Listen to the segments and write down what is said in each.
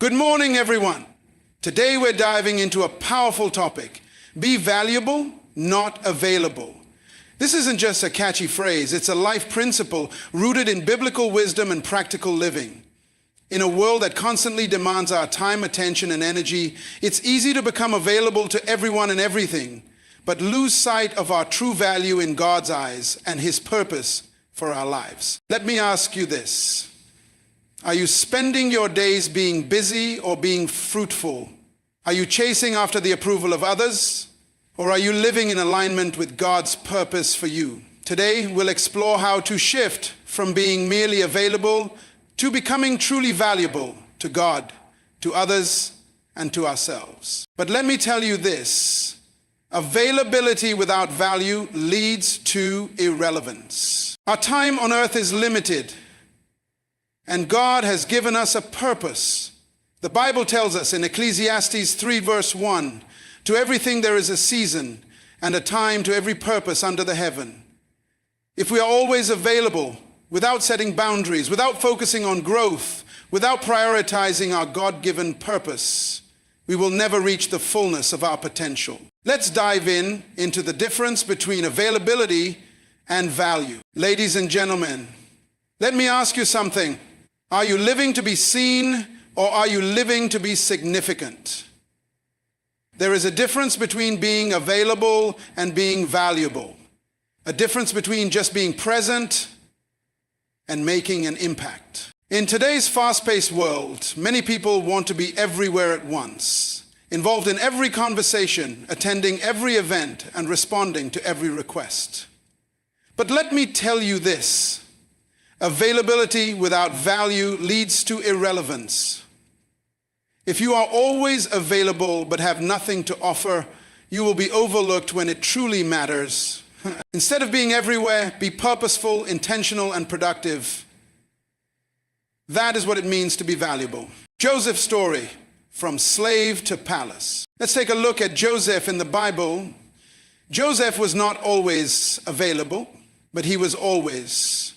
Good morning, everyone. Today we're diving into a powerful topic. Be valuable, not available. This isn't just a catchy phrase, it's a life principle rooted in biblical wisdom and practical living. In a world that constantly demands our time, attention, and energy, it's easy to become available to everyone and everything, but lose sight of our true value in God's eyes and His purpose for our lives. Let me ask you this. Are you spending your days being busy or being fruitful? Are you chasing after the approval of others? Or are you living in alignment with God's purpose for you? Today, we'll explore how to shift from being merely available to becoming truly valuable to God, to others, and to ourselves. But let me tell you this, availability without value leads to irrelevance. Our time on earth is limited, and God has given us a purpose. The Bible tells us in Ecclesiastes 3 verse 1, to everything there is a season and a time to every purpose under the heaven. If we are always available, without setting boundaries, without focusing on growth, without prioritizing our God-given purpose, we will never reach the fullness of our potential. Let's dive into the difference between availability and value. Ladies and gentlemen, let me ask you something. Are you living to be seen or are you living to be significant? There is a difference between being available and being valuable. A difference between just being present and making an impact. In today's fast-paced world, many people want to be everywhere at once, involved in every conversation, attending every event, and responding to every request. But let me tell you this, availability without value leads to irrelevance. If you are always available but have nothing to offer, you will be overlooked when it truly matters. Instead of being everywhere, be purposeful, intentional, and productive. That is what it means to be valuable. Joseph's story, from slave to palace. Let's take a look at Joseph in the Bible. Joseph was not always available, but he was always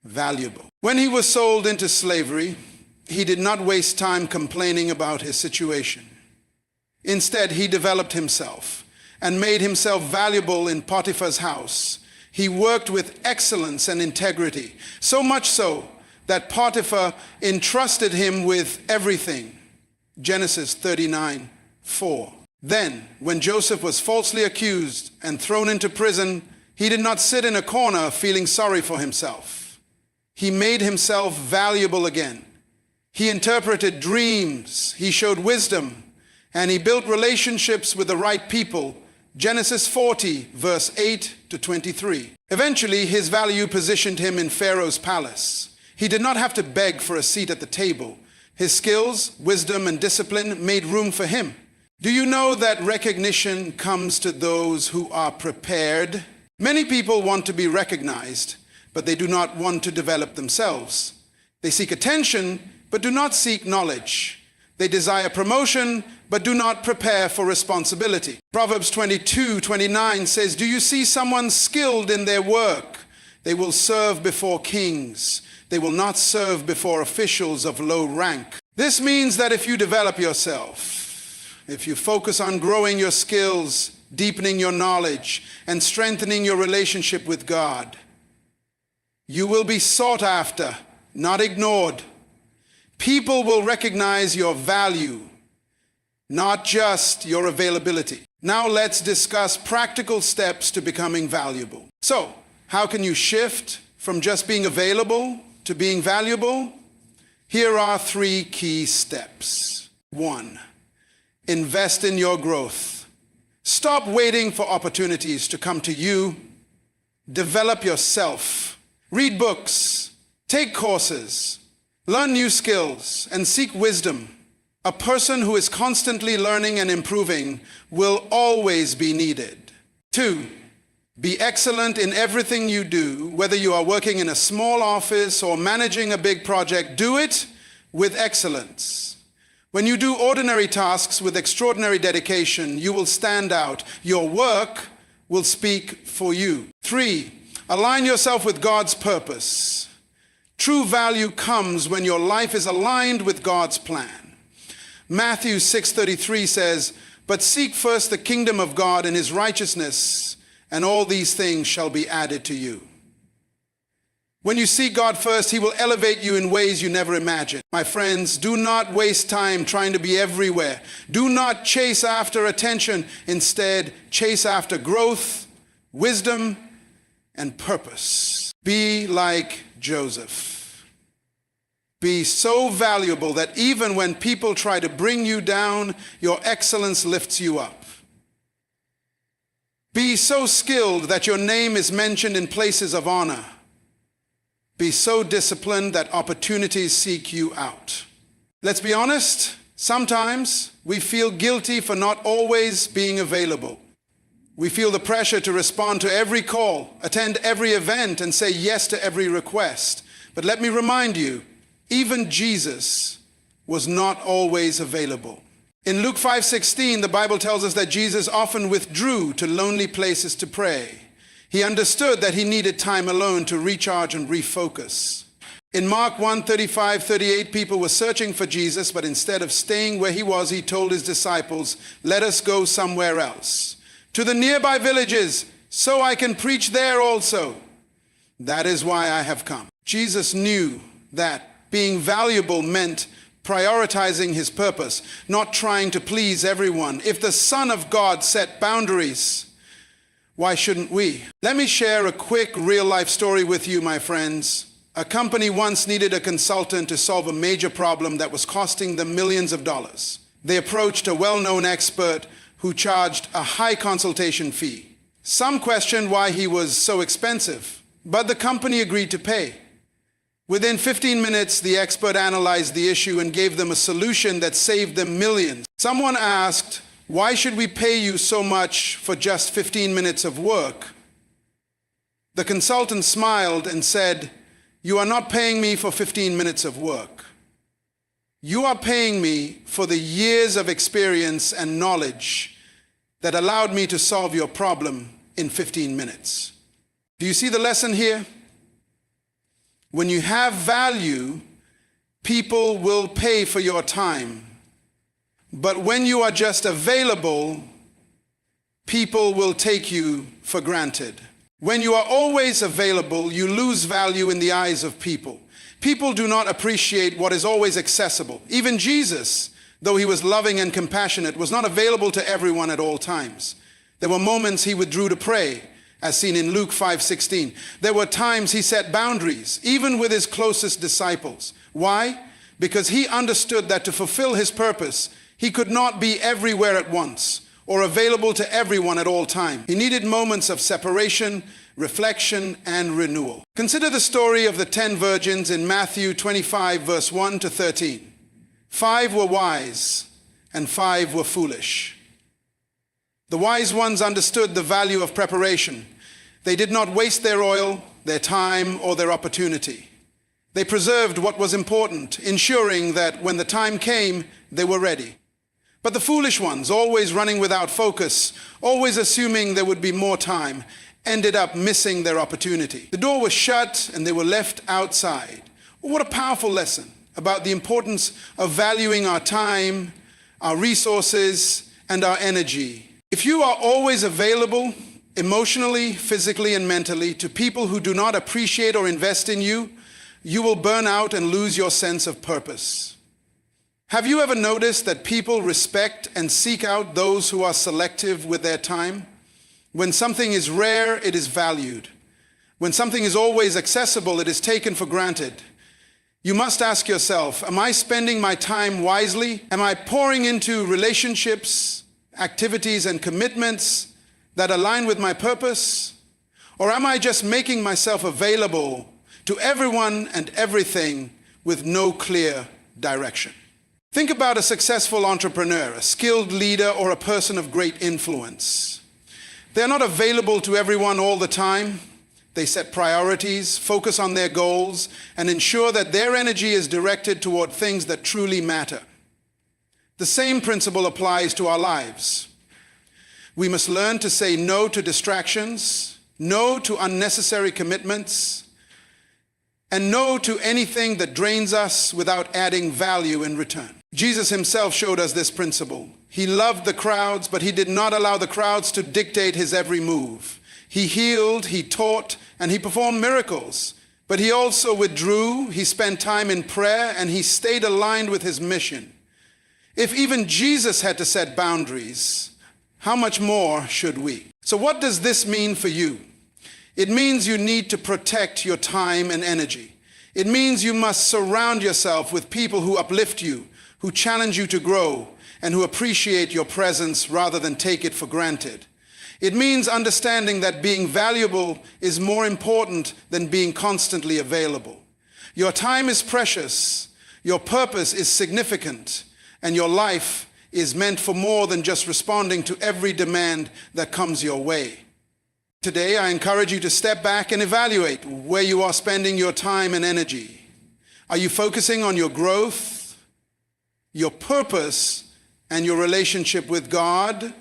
valuable. When he was sold into slavery, he did not waste time complaining about his situation. Instead, he developed himself and made himself valuable in Potiphar's house. He worked with excellence and integrity, so much so that Potiphar entrusted him with everything. Genesis 39:4. Then, when Joseph was falsely accused and thrown into prison, he did not sit in a corner feeling sorry for himself. He made himself valuable again. He interpreted dreams, he showed wisdom, and he built relationships with the right people. Genesis 40, verse 8 to 23. Eventually, his value positioned him in Pharaoh's palace. He did not have to beg for a seat at the table. His skills, wisdom, and discipline made room for him. Do you know that recognition comes to those who are prepared? Many people want to be recognized, but they do not want to develop themselves. They seek attention, but do not seek knowledge. They desire promotion, but do not prepare for responsibility. Proverbs 22:29 says, do you see someone skilled in their work? They will serve before kings. They will not serve before officials of low rank. This means that if you develop yourself, if you focus on growing your skills, deepening your knowledge, and strengthening your relationship with God, you will be sought after, not ignored. People will recognize your value, not just your availability. Now let's discuss practical steps to becoming valuable. So, how can you shift from just being available to being valuable? Here are 3 key steps. 1, invest in your growth. Stop waiting for opportunities to come to you. Develop yourself. Read books, take courses, learn new skills, and seek wisdom. A person who is constantly learning and improving will always be needed. 2, be excellent in everything you do. Whether you are working in a small office or managing a big project, do it with excellence. When you do ordinary tasks with extraordinary dedication, you will stand out. Your work will speak for you. 3, align yourself with God's purpose. True value comes when your life is aligned with God's plan. Matthew 6:33 says, "But seek first the kingdom of God and his righteousness, and all these things shall be added to you." When you seek God first, he will elevate you in ways you never imagined. My friends, do not waste time trying to be everywhere. Do not chase after attention. Instead, chase after growth, wisdom, and purpose. Be like Joseph. Be so valuable that even when people try to bring you down, your excellence lifts you up. Be so skilled that your name is mentioned in places of honor. Be so disciplined that opportunities seek you out. Let's be honest, sometimes we feel guilty for not always being available. We feel the pressure to respond to every call, attend every event, and say yes to every request. But let me remind you, even Jesus was not always available. In Luke 5:16, the Bible tells us that Jesus often withdrew to lonely places to pray. He understood that he needed time alone to recharge and refocus. In Mark 1:35-38, people were searching for Jesus, but instead of staying where he was, he told his disciples, "Let us go somewhere else, to the nearby villages, so I can preach there also. That is why I have come." Jesus knew that being valuable meant prioritizing his purpose, not trying to please everyone. If the Son of God set boundaries, why shouldn't we? Let me share a quick real-life story with you, my friends. A company once needed a consultant to solve a major problem that was costing them millions of dollars. They approached a well-known expert who charged a high consultation fee. Some questioned why he was so expensive, but the company agreed to pay. Within 15 minutes, the expert analyzed the issue and gave them a solution that saved them millions. Someone asked, "Why should we pay you so much for just 15 minutes of work?" The consultant smiled and said, "You are not paying me for 15 minutes of work. You are paying me for the years of experience and knowledge that allowed me to solve your problem in 15 minutes." Do you see the lesson here? When you have value, people will pay for your time. But when you are just available, people will take you for granted. When you are always available, you lose value in the eyes of people. People do not appreciate what is always accessible. Even Jesus, though he was loving and compassionate, was not available to everyone at all times. There were moments he withdrew to pray, as seen in Luke 5:16. There were times he set boundaries, even with his closest disciples. Why? Because he understood that to fulfill his purpose, he could not be everywhere at once or available to everyone at all times. He needed moments of separation, reflection, and renewal. Consider the story of the 10 virgins in Matthew 25, verse 1-13. 5 were wise, and 5 were foolish. The wise ones understood the value of preparation. They did not waste their oil, their time, or their opportunity. They preserved what was important, ensuring that when the time came, they were ready. But the foolish ones, always running without focus, always assuming there would be more time, ended up missing their opportunity. The door was shut and they were left outside. What a powerful lesson about the importance of valuing our time, our resources, and our energy. If you are always available, emotionally, physically, and mentally, to people who do not appreciate or invest in you, you will burn out and lose your sense of purpose. Have you ever noticed that people respect and seek out those who are selective with their time? When something is rare, it is valued. When something is always accessible, it is taken for granted. You must ask yourself, am I spending my time wisely? Am I pouring into relationships, activities, and commitments that align with my purpose? Or am I just making myself available to everyone and everything with no clear direction? Think about a successful entrepreneur, a skilled leader, or a person of great influence. They're not available to everyone all the time. They set priorities, focus on their goals, and ensure that their energy is directed toward things that truly matter. The same principle applies to our lives. We must learn to say no to distractions, no to unnecessary commitments, and no to anything that drains us without adding value in return. Jesus himself showed us this principle. He loved the crowds, but he did not allow the crowds to dictate his every move. He healed, he taught, and he performed miracles. But he also withdrew, he spent time in prayer, and he stayed aligned with his mission. If even Jesus had to set boundaries, how much more should we? So what does this mean for you? It means you need to protect your time and energy. It means you must surround yourself with people who uplift you, who challenge you to grow, and who appreciate your presence rather than take it for granted. It means understanding that being valuable is more important than being constantly available. Your time is precious, your purpose is significant, and your life is meant for more than just responding to every demand that comes your way. Today, I encourage you to step back and evaluate where you are spending your time and energy. Are you focusing on your growth, your purpose, and your relationship with God?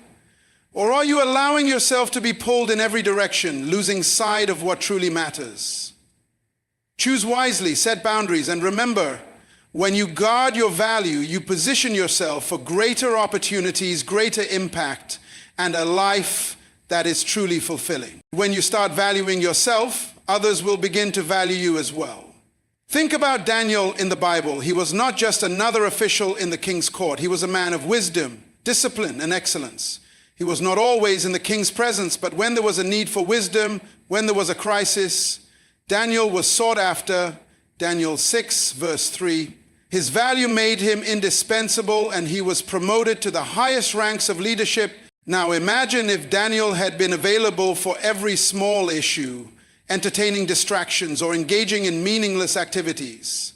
Or are you allowing yourself to be pulled in every direction, losing sight of what truly matters? Choose wisely, set boundaries, and remember, when you guard your value, you position yourself for greater opportunities, greater impact, and a life that is truly fulfilling. When you start valuing yourself, others will begin to value you as well. Think about Daniel in the Bible. He was not just another official in the king's court. He was a man of wisdom, discipline, and excellence. He was not always in the king's presence, but when there was a need for wisdom, when there was a crisis, Daniel was sought after. Daniel 6, verse 3. His value made him indispensable, and he was promoted to the highest ranks of leadership. Now imagine if Daniel had been available for every small issue, entertaining distractions, or engaging in meaningless activities.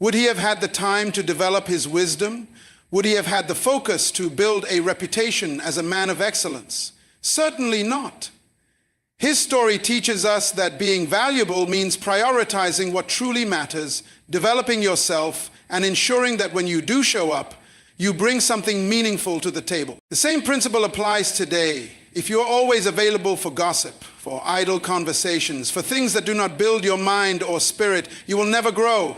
Would he have had the time to develop his wisdom? Would he have had the focus to build a reputation as a man of excellence? Certainly not. His story teaches us that being valuable means prioritizing what truly matters, developing yourself, and ensuring that when you do show up, you bring something meaningful to the table. The same principle applies today. If you're always available for gossip, for idle conversations, for things that do not build your mind or spirit, you will never grow.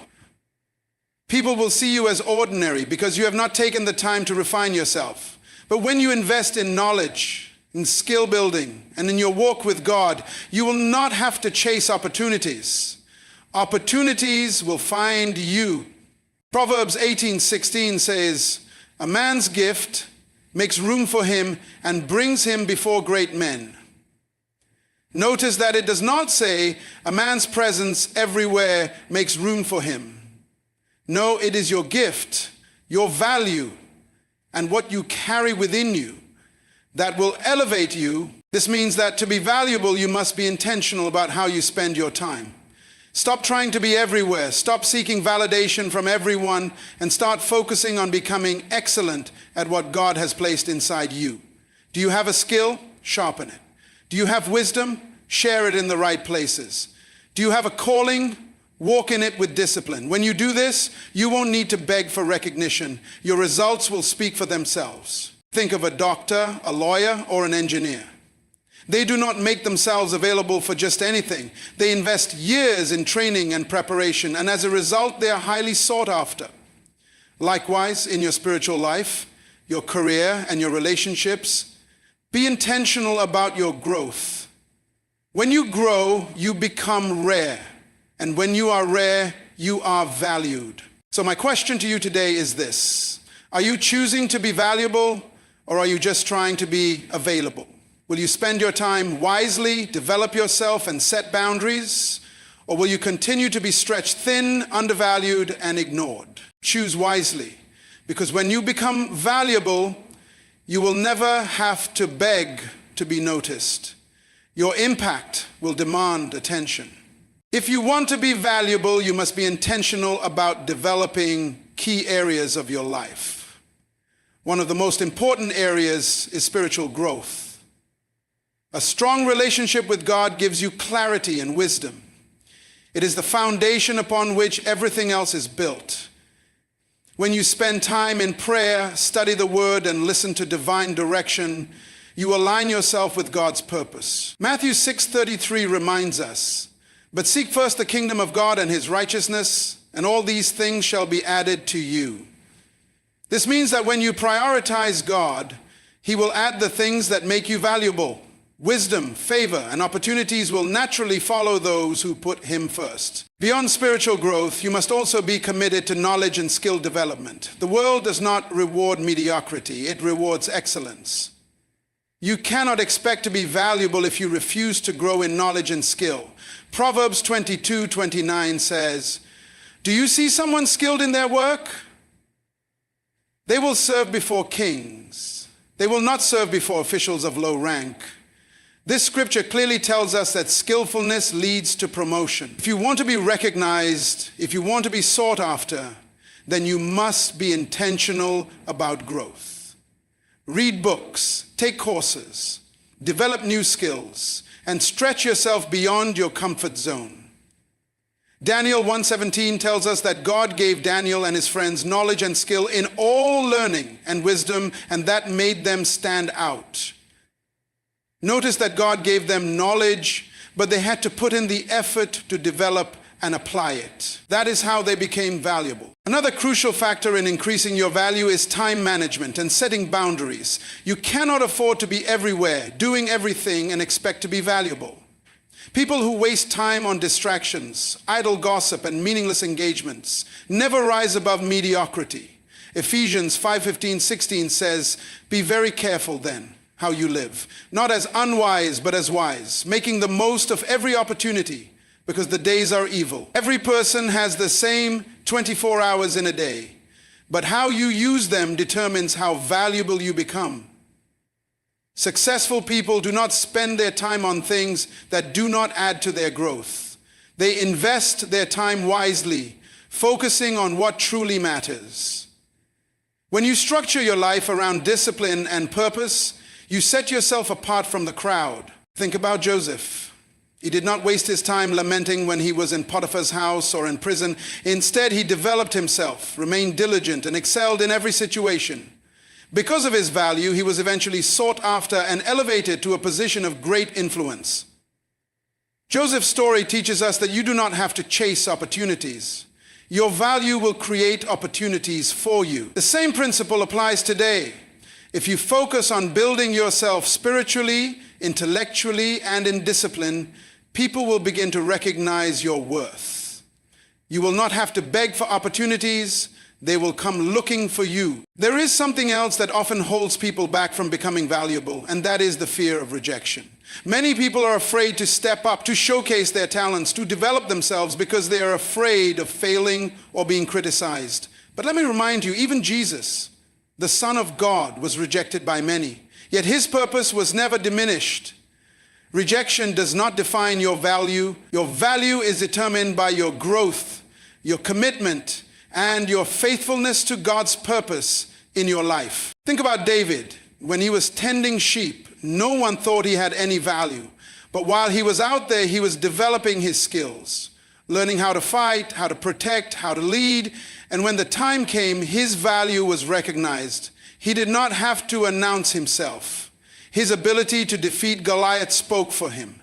People will see you as ordinary because you have not taken the time to refine yourself. But when you invest in knowledge, in skill building, and in your walk with God, you will not have to chase opportunities. Opportunities will find you. Proverbs 18:16 says, "A man's gift makes room for him and brings him before great men." Notice that it does not say a man's presence everywhere makes room for him. No, it is your gift, your value, and what you carry within you that will elevate you. This means that to be valuable, you must be intentional about how you spend your time. Stop trying to be everywhere. Stop seeking validation from everyone and start focusing on becoming excellent at what God has placed inside you. Do you have a skill? Sharpen it. Do you have wisdom? Share it in the right places. Do you have a calling? Walk in it with discipline. When you do this, you won't need to beg for recognition. Your results will speak for themselves. Think of a doctor, a lawyer, or an engineer. They do not make themselves available for just anything. They invest years in training and preparation, and as a result, they are highly sought after. Likewise, in your spiritual life, your career, and your relationships, be intentional about your growth. When you grow, you become rare. And when you are rare, you are valued. So my question to you today is this. Are you choosing to be valuable, or are you just trying to be available? Will you spend your time wisely, develop yourself, and set boundaries? Or will you continue to be stretched thin, undervalued, and ignored? Choose wisely, because when you become valuable, you will never have to beg to be noticed. Your impact will demand attention. If you want to be valuable, you must be intentional about developing key areas of your life. One of the most important areas is spiritual growth. A strong relationship with God gives you clarity and wisdom. It is the foundation upon which everything else is built. When you spend time in prayer, study the Word, and listen to divine direction, you align yourself with God's purpose. Matthew 6:33 reminds us, But seek first the kingdom of God and his righteousness, and all these things shall be added to you. This means that when you prioritize God, he will add the things that make you valuable. Wisdom, favor, and opportunities will naturally follow those who put him first. Beyond spiritual growth, you must also be committed to knowledge and skill development. The world does not reward mediocrity, it rewards excellence. You cannot expect to be valuable if you refuse to grow in knowledge and skill. Proverbs 22:29 says, "Do you see someone skilled in their work? They will serve before kings. They will not serve before officials of low rank." This scripture clearly tells us that skillfulness leads to promotion. If you want to be recognized, if you want to be sought after, then you must be intentional about growth. Read books, take courses, develop new skills, and stretch yourself beyond your comfort zone. Daniel 1:17 tells us that God gave Daniel and his friends knowledge and skill in all learning and wisdom, and that made them stand out. Notice that God gave them knowledge, but they had to put in the effort to develop and apply it. That is how they became valuable. Another crucial factor in increasing your value is time management and setting boundaries. You cannot afford to be everywhere, doing everything, and expect to be valuable. People who waste time on distractions, idle gossip, and meaningless engagements never rise above mediocrity. Ephesians 5:15-16 says, "Be very careful then how you live, not as unwise but as wise, making the most of every opportunity, because the days are evil." Every person has the same 24 hours in a day, but how you use them determines how valuable you become. Successful people do not spend their time on things that do not add to their growth. They invest their time wisely, focusing on what truly matters. When you structure your life around discipline and purpose, you set yourself apart from the crowd. Think about Joseph. He did not waste his time lamenting when he was in Potiphar's house or in prison. Instead, he developed himself, remained diligent, and excelled in every situation. Because of his value, he was eventually sought after and elevated to a position of great influence. Joseph's story teaches us that you do not have to chase opportunities. Your value will create opportunities for you. The same principle applies today. If you focus on building yourself spiritually, intellectually, and in discipline, people will begin to recognize your worth. You will not have to beg for opportunities. They will come looking for you. There is something else that often holds people back from becoming valuable, and that is the fear of rejection. Many people are afraid to step up, to showcase their talents, to develop themselves because they are afraid of failing or being criticized. But let me remind you, even Jesus, the Son of God, was rejected by many, yet his purpose was never diminished. Rejection does not define your value. Your value is determined by your growth, your commitment, and your faithfulness to God's purpose in your life. Think about David. When he was tending sheep, no one thought he had any value. But while he was out there, he was developing his skills, learning how to fight, how to protect, how to lead. And when the time came, his value was recognized. He did not have to announce himself. His ability to defeat Goliath spoke for him.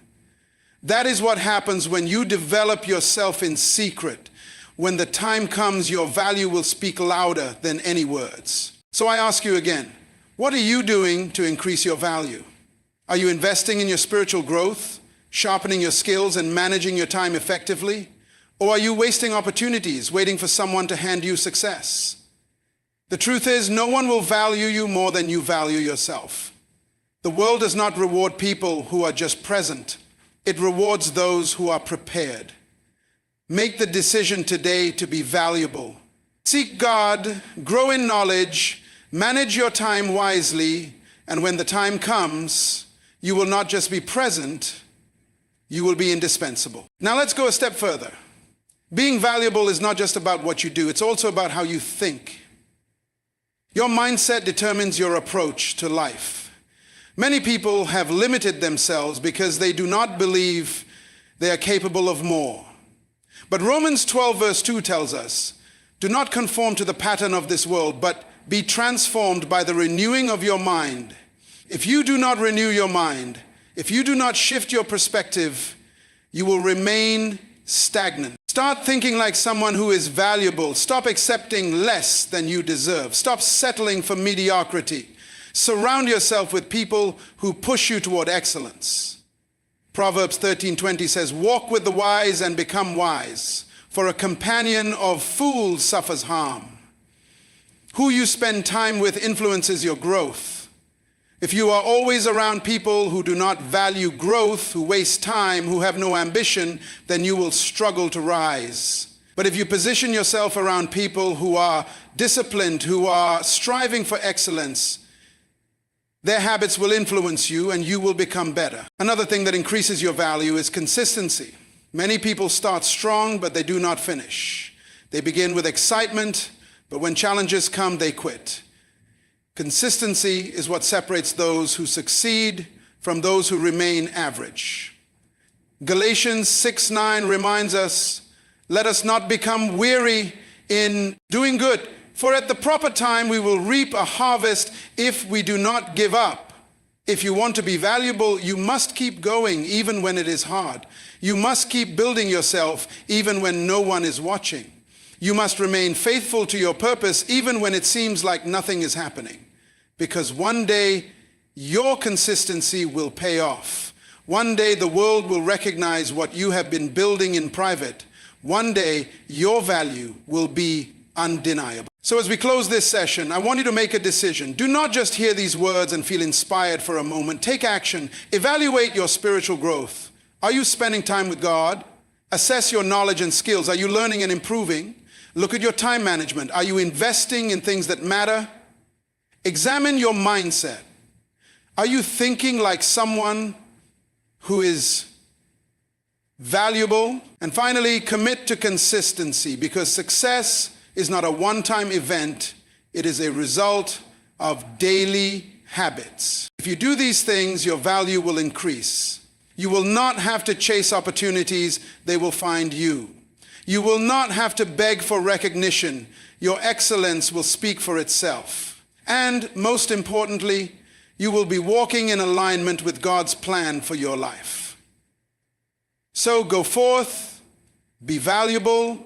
That is what happens when you develop yourself in secret. When the time comes, your value will speak louder than any words. So I ask you again, what are you doing to increase your value? Are you investing in your spiritual growth, sharpening your skills, and managing your time effectively? Or are you wasting opportunities, waiting for someone to hand you success? The truth is, no one will value you more than you value yourself. The world does not reward people who are just present. It rewards those who are prepared. Make the decision today to be valuable. Seek God, grow in knowledge, manage your time wisely, and when the time comes, you will not just be present, you will be indispensable. Now let's go a step further. Being valuable is not just about what you do, it's also about how you think. Your mindset determines your approach to life. Many people have limited themselves because they do not believe they are capable of more. But Romans 12 verse 2 tells us, "Do not conform to the pattern of this world, but be transformed by the renewing of your mind." If you do not renew your mind, if you do not shift your perspective, you will remain stagnant. Start thinking like someone who is valuable. Stop accepting less than you deserve. Stop settling for mediocrity. Surround yourself with people who push you toward excellence. Proverbs 13:20 says, "Walk with the wise and become wise, for a companion of fools suffers harm." Who you spend time with influences your growth. If you are always around people who do not value growth, who waste time, who have no ambition, then you will struggle to rise. But if you position yourself around people who are disciplined, who are striving for excellence, their habits will influence you and you will become better. Another thing that increases your value is consistency. Many people start strong, but they do not finish. They begin with excitement, but when challenges come, they quit. Consistency is what separates those who succeed from those who remain average. Galatians 6:9 reminds us, "Let us not become weary in doing good, for at the proper time we will reap a harvest if we do not give up." If you want to be valuable, you must keep going even when it is hard. You must keep building yourself even when no one is watching. You must remain faithful to your purpose even when it seems like nothing is happening. Because one day your consistency will pay off. One day the world will recognize what you have been building in private. One day your value will be undeniable. So as we close this session, I want you to make a decision. Do not just hear these words and feel inspired for a moment. Take action. Evaluate your spiritual growth. Are you spending time with God? Assess your knowledge and skills. Are you learning and improving? Look at your time management. Are you investing in things that matter? Examine your mindset. Are you thinking like someone who is valuable? And finally, commit to consistency, because success is not a one-time event. It is a result of daily habits. If you do these things, your value will increase. You will not have to chase opportunities. They will find you. You will not have to beg for recognition. Your excellence will speak for itself. And most importantly, you will be walking in alignment with God's plan for your life. So go forth, be valuable,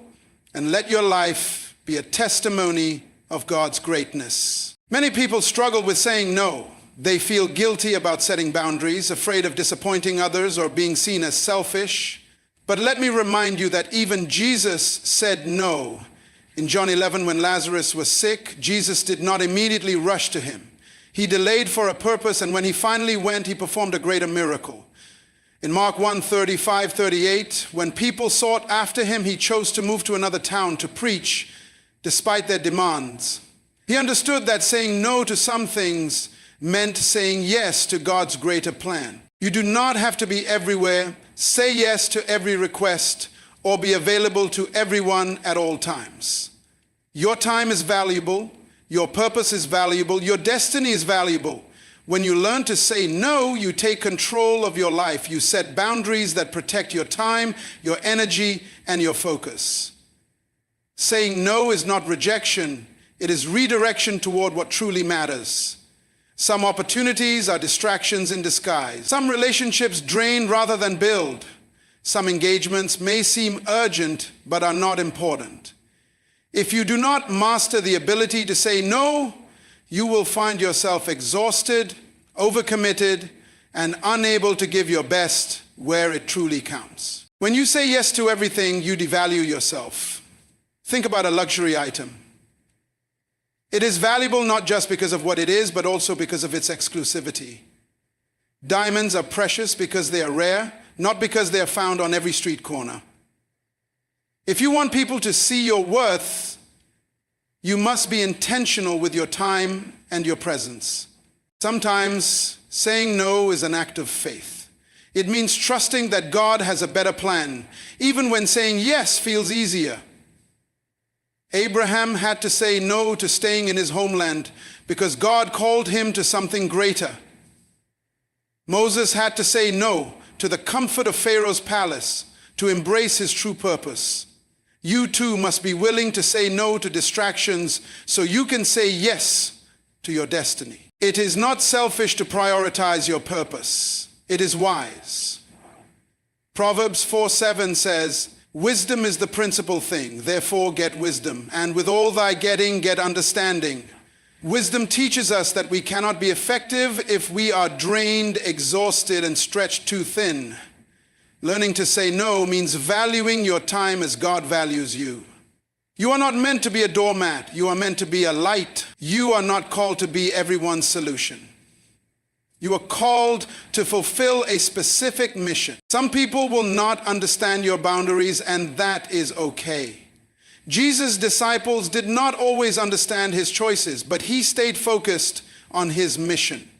and let your life be a testimony of God's greatness. Many people struggle with saying no. They feel guilty about setting boundaries, afraid of disappointing others or being seen as selfish. But let me remind you that even Jesus said no. In John 11, when Lazarus was sick, Jesus did not immediately rush to him. He delayed for a purpose, and when he finally went, he performed a greater miracle. In Mark 1:35-38, when people sought after him, he chose to move to another town to preach despite their demands. He understood that saying no to some things meant saying yes to God's greater plan. You do not have to be everywhere, say yes to every request, or be available to everyone at all times. Your time is valuable, your purpose is valuable, your destiny is valuable. When you learn to say no, you take control of your life. You set boundaries that protect your time, your energy, and your focus. Saying no is not rejection, it is redirection toward what truly matters. Some opportunities are distractions in disguise. Some relationships drain rather than build. Some engagements may seem urgent but are not important. If you do not master the ability to say no, you will find yourself exhausted, overcommitted, and unable to give your best where it truly counts. When you say yes to everything, you devalue yourself. Think about a luxury item. It is valuable not just because of what it is, but also because of its exclusivity. Diamonds are precious because they are rare, not because they are found on every street corner. If you want people to see your worth, you must be intentional with your time and your presence. Sometimes saying no is an act of faith. It means trusting that God has a better plan, even when saying yes feels easier. Abraham had to say no to staying in his homeland because God called him to something greater. Moses had to say no to the comfort of Pharaoh's palace to embrace his true purpose. You too must be willing to say no to distractions so you can say yes to your destiny. It is not selfish to prioritize your purpose. It is wise. Proverbs 4:7 says, Wisdom is the principal thing, therefore get wisdom, and with all thy getting, get understanding. Wisdom teaches us that we cannot be effective if we are drained, exhausted, and stretched too thin. Learning to say no means valuing your time as God values you. You are not meant to be a doormat. You are meant to be a light. You are not called to be everyone's solution. You are called to fulfill a specific mission. Some people will not understand your boundaries, and that is okay. Jesus' disciples did not always understand his choices, but he stayed focused on his mission.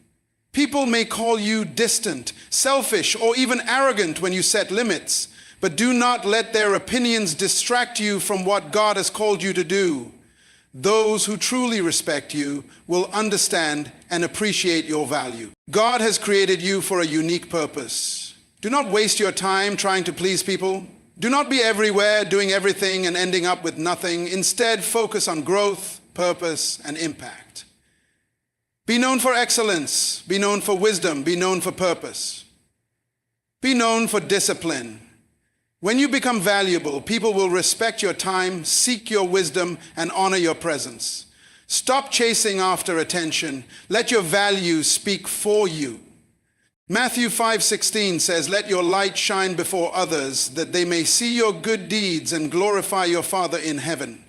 People may call you distant, selfish, or even arrogant when you set limits, but do not let their opinions distract you from what God has called you to do. Those who truly respect you will understand and appreciate your value. God has created you for a unique purpose. Do not waste your time trying to please people. Do not be everywhere, doing everything and ending up with nothing. Instead, focus on growth, purpose, and impact. Be known for excellence. Be known for wisdom. Be known for purpose. Be known for discipline. When you become valuable, people will respect your time, seek your wisdom, and honor your presence. Stop chasing after attention. Let your values speak for you. Matthew 5:16 says, "Let your light shine before others, that they may see your good deeds and glorify your Father in heaven."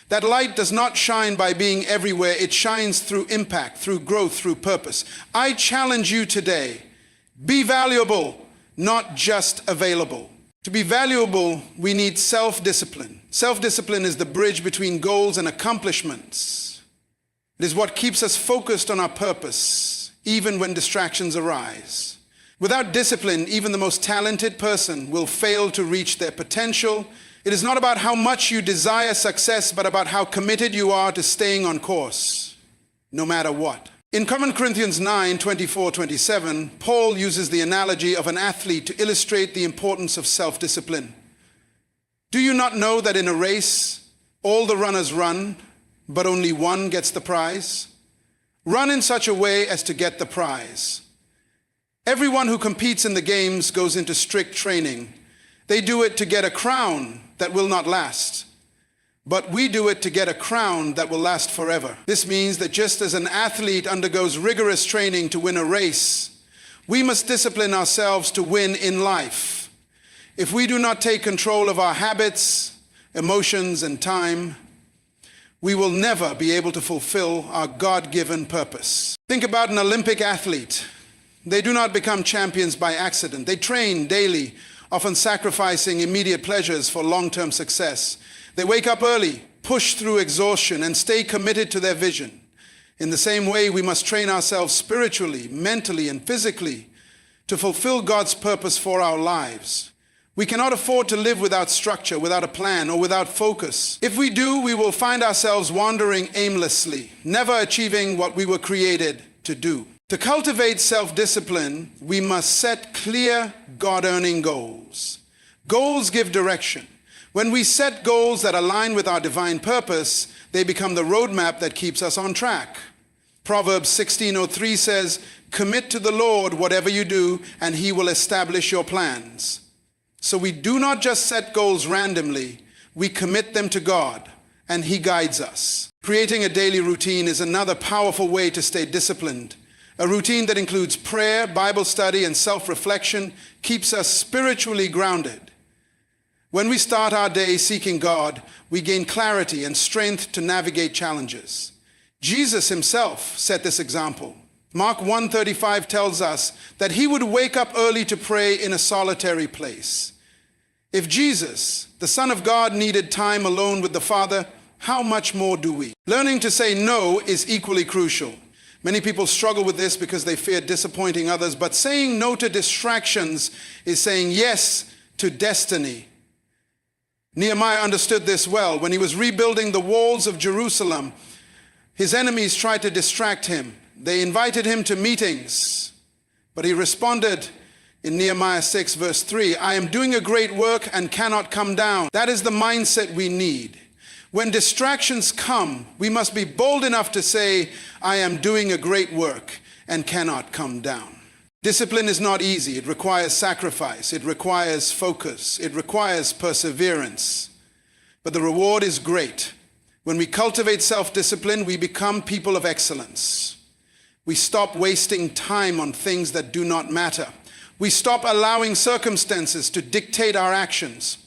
That light does not shine by being everywhere. It shines through impact, through growth, through purpose. I challenge you today, be valuable, not just available. To be valuable, we need self-discipline. Self-discipline is the bridge between goals and accomplishments. It is what keeps us focused on our purpose, even when distractions arise. Without discipline, even the most talented person will fail to reach their potential. It is not about how much you desire success, but about how committed you are to staying on course, no matter what. In 1 Corinthians 9:24-27, Paul uses the analogy of an athlete to illustrate the importance of self-discipline. Do you not know that in a race, all the runners run, but only one gets the prize? Run in such a way as to get the prize. Everyone who competes in the games goes into strict training. They do it to get a crown that will not last. But we do it to get a crown that will last forever. This means that just as an athlete undergoes rigorous training to win a race, we must discipline ourselves to win in life. If we do not take control of our habits, emotions, and time, we will never be able to fulfill our God-given purpose. Think about an Olympic athlete. They do not become champions by accident. They train daily, often sacrificing immediate pleasures for long-term success. They wake up early, push through exhaustion, and stay committed to their vision. In the same way, we must train ourselves spiritually, mentally, and physically to fulfill God's purpose for our lives. We cannot afford to live without structure, without a plan, or without focus. If we do, we will find ourselves wandering aimlessly, never achieving what we were created to do. To cultivate self-discipline, we must set clear, God-earning goals. Goals give direction. When we set goals that align with our divine purpose, they become the roadmap that keeps us on track. Proverbs 16:03 says, "Commit to the Lord whatever you do, and he will establish your plans." So we do not just set goals randomly, we commit them to God, and he guides us. Creating a daily routine is another powerful way to stay disciplined. A routine that includes prayer, Bible study, and self-reflection keeps us spiritually grounded. When we start our day seeking God, we gain clarity and strength to navigate challenges. Jesus himself set this example. Mark 1:35 tells us that he would wake up early to pray in a solitary place. If Jesus, the Son of God, needed time alone with the Father, how much more do we? Learning to say no is equally crucial. Many people struggle with this because they fear disappointing others, but saying no to distractions is saying yes to destiny. Nehemiah understood this well. When he was rebuilding the walls of Jerusalem, his enemies tried to distract him. They invited him to meetings, but he responded in Nehemiah 6:3, "I am doing a great work and cannot come down." That is the mindset we need. When distractions come, we must be bold enough to say, "I am doing a great work and cannot come down." Discipline is not easy. It requires sacrifice. It requires focus. It requires perseverance. But the reward is great. When we cultivate self-discipline, we become people of excellence. We stop wasting time on things that do not matter. We stop allowing circumstances to dictate our actions.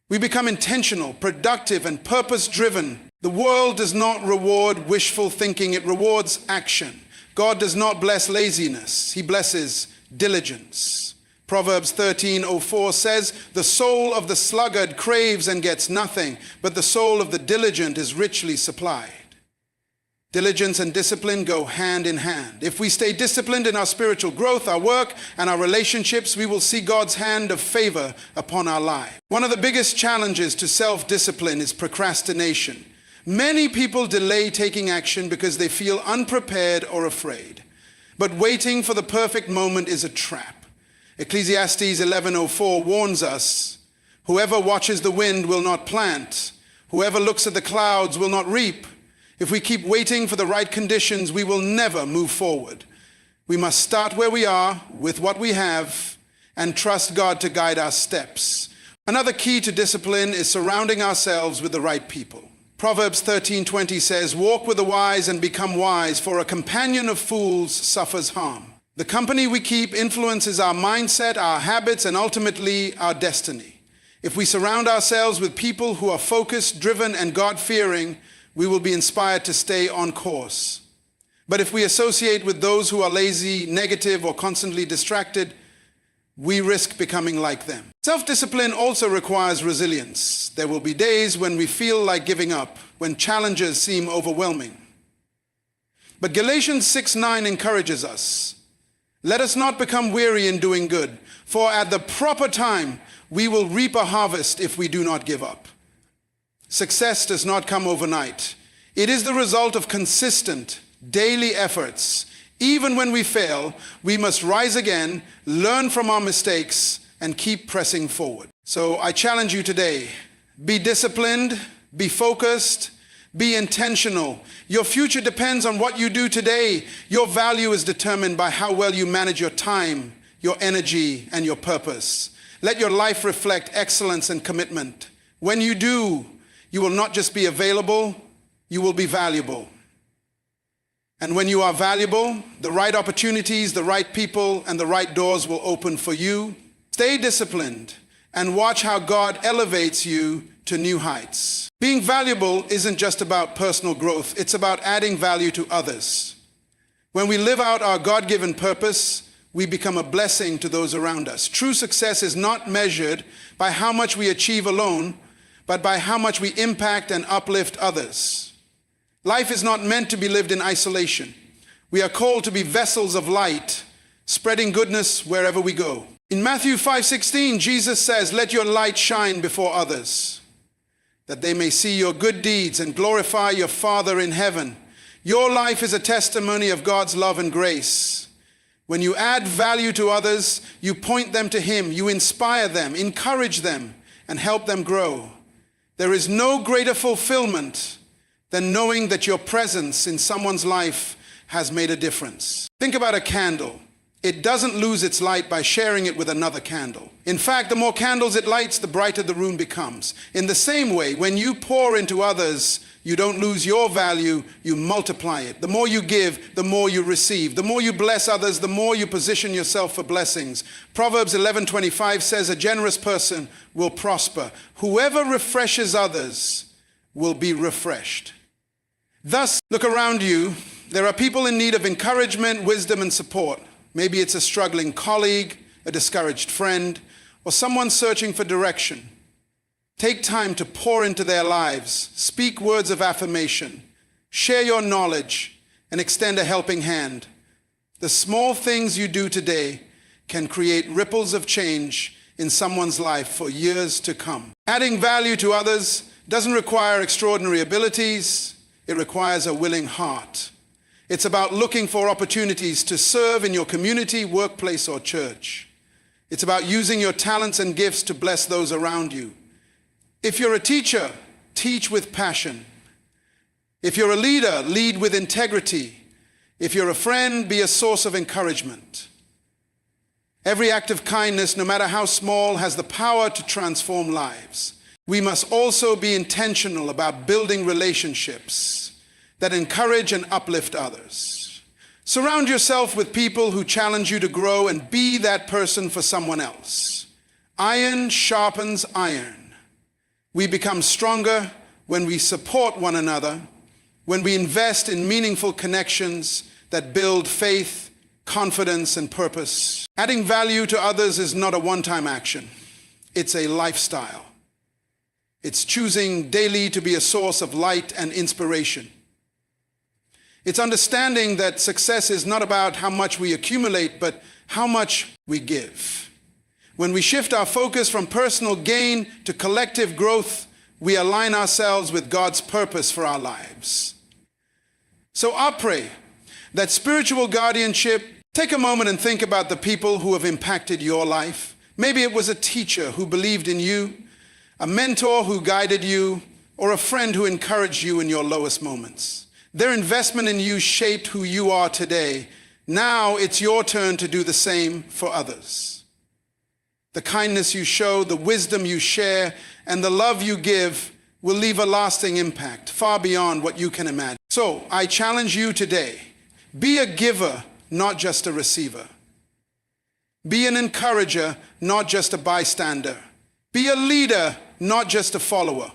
We become intentional, productive, and purpose-driven. The world does not reward wishful thinking. It rewards action. God does not bless laziness. He blesses diligence. Proverbs 13:04 says, "The soul of the sluggard craves and gets nothing, but the soul of the diligent is richly supplied." Diligence and discipline go hand in hand. If we stay disciplined in our spiritual growth, our work, and our relationships, we will see God's hand of favor upon our lives. One of the biggest challenges to self-discipline is procrastination. Many people delay taking action because they feel unprepared or afraid. But waiting for the perfect moment is a trap. Ecclesiastes 11:04 warns us, "Whoever watches the wind will not plant. Whoever looks at the clouds will not reap." If we keep waiting for the right conditions, we will never move forward. We must start where we are with what we have and trust God to guide our steps. Another key to discipline is surrounding ourselves with the right people. Proverbs 13:20 says, "Walk with the wise and become wise, for a companion of fools suffers harm." The company we keep influences our mindset, our habits, and ultimately our destiny. If we surround ourselves with people who are focused, driven, and God-fearing, we will be inspired to stay on course. But if we associate with those who are lazy, negative, or constantly distracted, we risk becoming like them. Self-discipline also requires resilience. There will be days when we feel like giving up, when challenges seem overwhelming. But Galatians 6:9 encourages us, "Let us not become weary in doing good, for at the proper time we will reap a harvest if we do not give up." Success does not come overnight. It is the result of consistent, daily efforts. Even when we fail, we must rise again, learn from our mistakes, and keep pressing forward. So I challenge you today, be disciplined, be focused, be intentional. Your future depends on what you do today. Your value is determined by how well you manage your time, your energy, and your purpose. Let your life reflect excellence and commitment. When you do, you will not just be available, you will be valuable. And when you are valuable, the right opportunities, the right people, and the right doors will open for you. Stay disciplined and watch how God elevates you to new heights. Being valuable isn't just about personal growth, it's about adding value to others. When we live out our God-given purpose, we become a blessing to those around us. True success is not measured by how much we achieve alone, but by how much we impact and uplift others. Life is not meant to be lived in isolation. We are called to be vessels of light, spreading goodness wherever we go. In Matthew 5:16, Jesus says, "Let your light shine before others, that they may see your good deeds and glorify your Father in heaven." Your life is a testimony of God's love and grace. When you add value to others, you point them to Him, you inspire them, encourage them, and help them grow. There is no greater fulfillment than knowing that your presence in someone's life has made a difference. Think about a candle. It doesn't lose its light by sharing it with another candle. In fact, the more candles it lights, the brighter the room becomes. In the same way, when you pour into others, you don't lose your value, you multiply it. The more you give, the more you receive. The more you bless others, the more you position yourself for blessings. Proverbs 11:25 says, "A generous person will prosper. Whoever refreshes others will be refreshed." Thus, look around you. There are people in need of encouragement, wisdom, and support. Maybe it's a struggling colleague, a discouraged friend, or someone searching for direction. Take time to pour into their lives, speak words of affirmation, share your knowledge, and extend a helping hand. The small things you do today can create ripples of change in someone's life for years to come. Adding value to others doesn't require extraordinary abilities, it requires a willing heart. It's about looking for opportunities to serve in your community, workplace, or church. It's about using your talents and gifts to bless those around you. If you're a teacher, teach with passion. If you're a leader, lead with integrity. If you're a friend, be a source of encouragement. Every act of kindness, no matter how small, has the power to transform lives. We must also be intentional about building relationships that encourage and uplift others. Surround yourself with people who challenge you to grow and be that person for someone else. Iron sharpens iron. We become stronger when we support one another, when we invest in meaningful connections that build faith, confidence, and purpose. Adding value to others is not a one-time action. It's a lifestyle. It's choosing daily to be a source of light and inspiration. It's understanding that success is not about how much we accumulate, but how much we give. When we shift our focus from personal gain to collective growth, we align ourselves with God's purpose for our lives. So I pray that spiritual guardianship, take a moment and think about the people who have impacted your life. Maybe it was a teacher who believed in you, a mentor who guided you, or a friend who encouraged you in your lowest moments. Their investment in you shaped who you are today. Now it's your turn to do the same for others. The kindness you show, the wisdom you share, and the love you give will leave a lasting impact far beyond what you can imagine. So I challenge you today, be a giver, not just a receiver. Be an encourager, not just a bystander. Be a leader, not just a follower.